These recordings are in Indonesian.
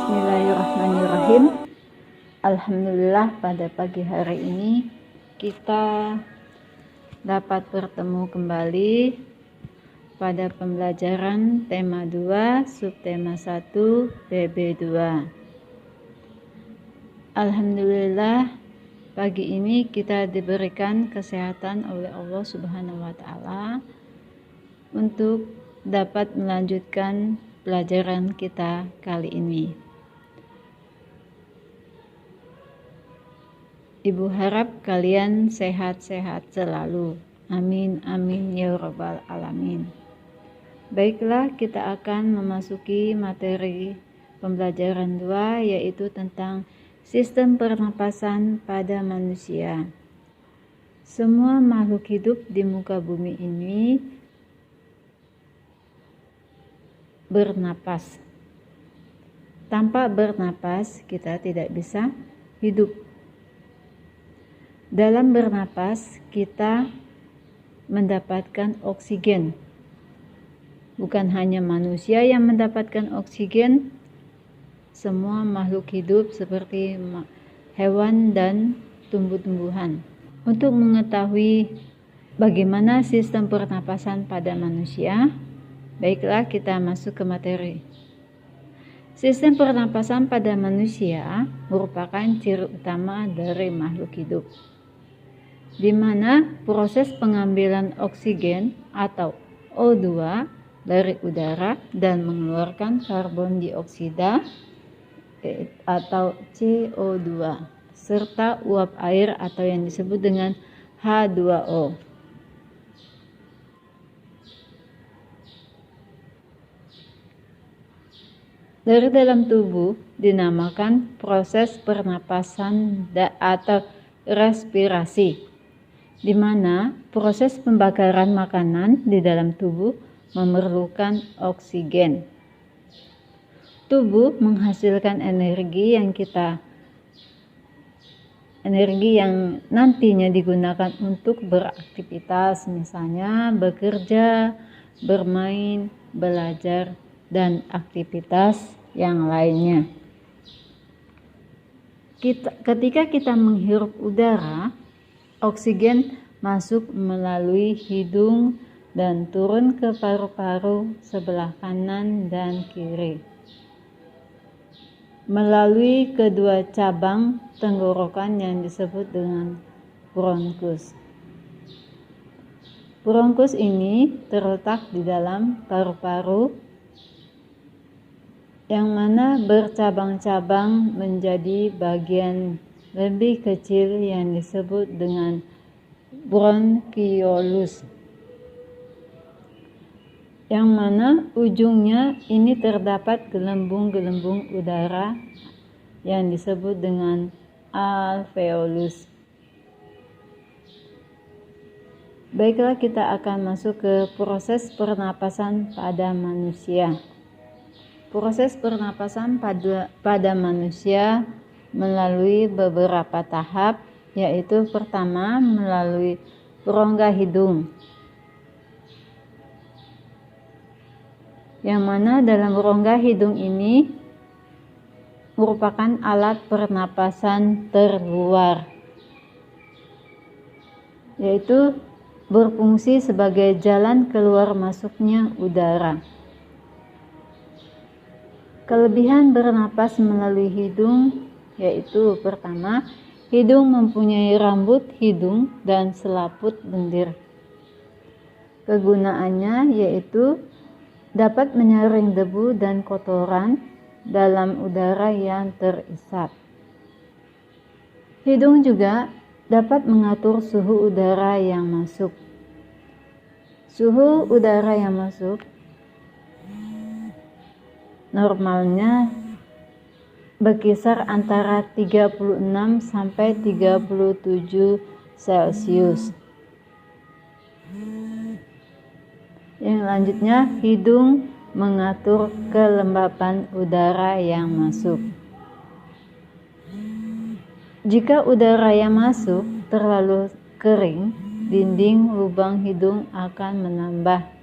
Bismillahirrahmanirrahim. Alhamdulillah, pada pagi hari ini kita dapat bertemu kembali pada pembelajaran tema 2 subtema 1 BB2. Alhamdulillah, pagi ini kita diberikan kesehatan oleh Allah Subhanahu wa taala untuk dapat melanjutkan pelajaran kita kali ini. Ibu harap kalian sehat-sehat selalu. Amin, amin, ya rabbal alamin. Baiklah, kita akan memasuki materi pembelajaran 2, yaitu tentang sistem pernapasan pada manusia. Semua makhluk hidup di muka bumi ini bernapas. Tanpa bernapas, kita tidak bisa hidup. Dalam bernapas, kita mendapatkan oksigen. Bukan hanya manusia yang mendapatkan oksigen, semua makhluk hidup seperti hewan dan tumbuh-tumbuhan. Untuk mengetahui bagaimana sistem pernapasan pada manusia, baiklah kita masuk ke materi. Sistem pernapasan pada manusia merupakan ciri utama dari makhluk hidup, di mana proses pengambilan oksigen atau O2 dari udara dan mengeluarkan karbon dioksida atau CO2 serta uap air atau yang disebut dengan H2O. Dari dalam tubuh dinamakan proses pernapasan atau respirasi, di mana proses pembakaran makanan di dalam tubuh memerlukan oksigen. Tubuh menghasilkan energi yang nantinya digunakan untuk beraktivitas, misalnya bekerja, bermain, belajar, dan aktivitas yang lainnya. Ketika kita menghirup udara, oksigen masuk melalui hidung dan turun ke paru-paru sebelah kanan dan kiri, melalui kedua cabang tenggorokan yang disebut dengan bronkus. Bronkus ini terletak di dalam paru-paru, yang mana bercabang-cabang menjadi bagian lebih kecil yang disebut dengan bronkiolus, yang mana ujungnya ini terdapat gelembung-gelembung udara yang disebut dengan alveolus. Baiklah, kita akan masuk ke proses pernapasan pada manusia. Proses pernapasan pada manusia melalui beberapa tahap, yaitu pertama melalui rongga hidung, yang mana dalam rongga hidung ini merupakan alat pernapasan terluar, yaitu berfungsi sebagai jalan keluar masuknya udara. Kelebihan bernapas melalui hidung yaitu pertama, hidung mempunyai rambut hidung dan selaput lendir. Kegunaannya yaitu dapat menyaring debu dan kotoran dalam udara yang terisap. Hidung juga dapat mengatur suhu udara yang masuk. Suhu udara yang masuk normalnya berkisar antara 36 sampai 37 Celcius. Yang selanjutnya, hidung mengatur kelembapan udara yang masuk. Jika udara yang masuk terlalu kering, dinding lubang hidung akan menambah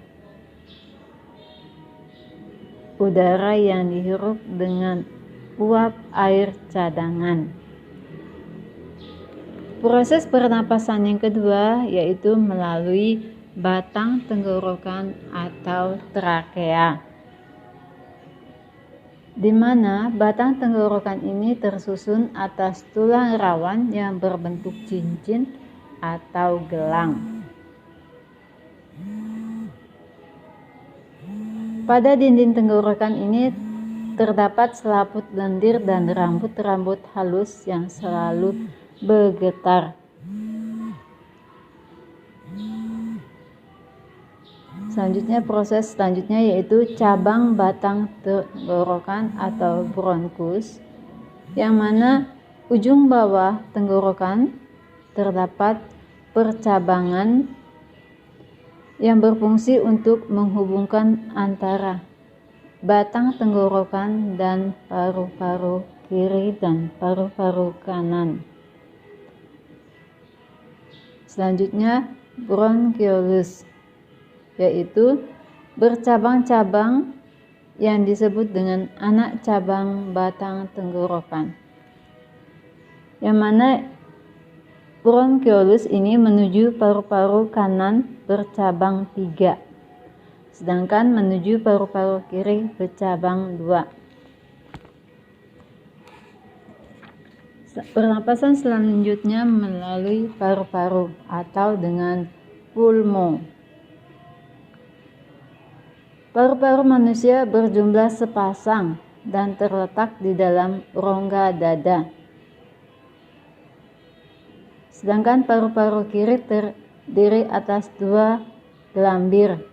udara yang dihirup dengan uap air cadangan. Proses pernapasan yang kedua yaitu melalui batang tenggorokan atau trakea, di mana batang tenggorokan ini tersusun atas tulang rawan yang berbentuk cincin atau gelang. Pada dinding tenggorokan ini terdapat selaput lendir dan rambut-rambut halus yang selalu bergetar. Proses selanjutnya yaitu cabang batang tenggorokan atau bronkus, yang mana ujung bawah tenggorokan terdapat percabangan yang berfungsi untuk menghubungkan antara batang tenggorokan dan paru-paru kiri dan paru-paru kanan. Selanjutnya bronkiolus, yaitu bercabang-cabang yang disebut dengan anak cabang batang tenggorokan, yang mana bronkiolus ini menuju paru-paru kanan bercabang 3, sedangkan menuju paru-paru kiri bercabang 2. Pernapasan selanjutnya melalui paru-paru atau dengan pulmo. Paru-paru manusia berjumlah sepasang dan terletak di dalam rongga dada. Sedangkan paru-paru kiri terdiri atas 2 gelambir.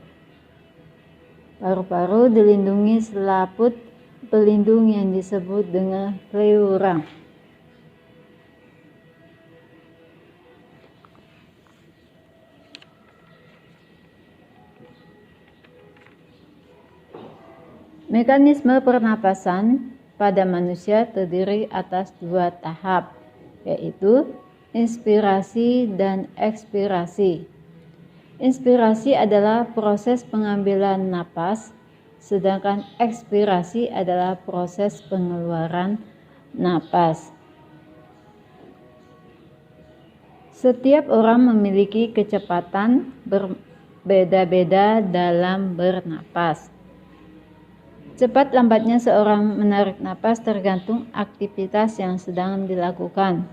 Paru-paru dilindungi selaput pelindung yang disebut dengan pleura. Mekanisme pernapasan pada manusia terdiri atas 2 tahap, yaitu inspirasi dan ekspirasi. Inspirasi adalah proses pengambilan napas, sedangkan ekspirasi adalah proses pengeluaran napas. Setiap orang memiliki kecepatan berbeda-beda dalam bernapas. Cepat lambatnya seorang menarik napas tergantung aktivitas yang sedang dilakukan.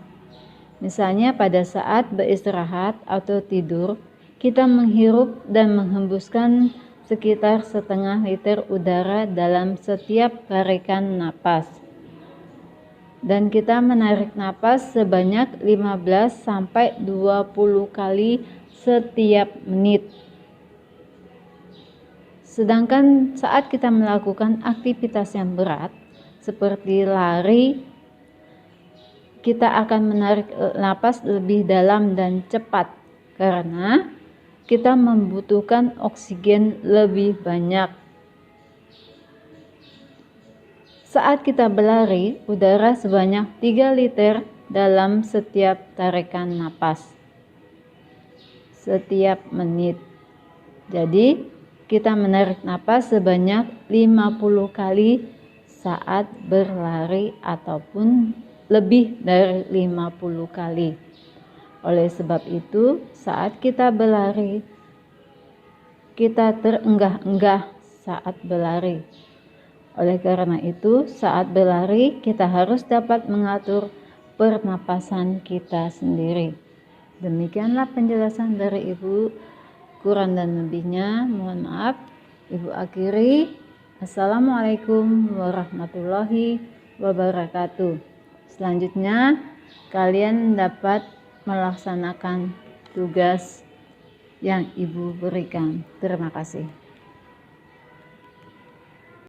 Misalnya pada saat beristirahat atau tidur, kita menghirup dan menghembuskan sekitar setengah liter udara dalam setiap tarikan napas. Dan kita menarik napas sebanyak 15-20 kali setiap menit. Sedangkan saat kita melakukan aktivitas yang berat seperti lari, kita akan menarik napas lebih dalam dan cepat karena kita membutuhkan oksigen lebih banyak. Saat kita berlari, udara sebanyak 3 liter dalam setiap tarikan napas setiap menit. Jadi kita menarik napas sebanyak 50 kali saat berlari ataupun lebih dari 50 kali. Oleh sebab itu, saat kita berlari, kita terenggah-enggah saat berlari. Oleh karena itu, saat berlari kita harus dapat mengatur pernapasan kita sendiri. Demikianlah penjelasan dari Ibu. Kurang dan lebihnya mohon maaf. Ibu akhiri. Assalamualaikum warahmatullahi wabarakatuh. Selanjutnya kalian dapat melaksanakan tugas yang Ibu berikan. Terima kasih.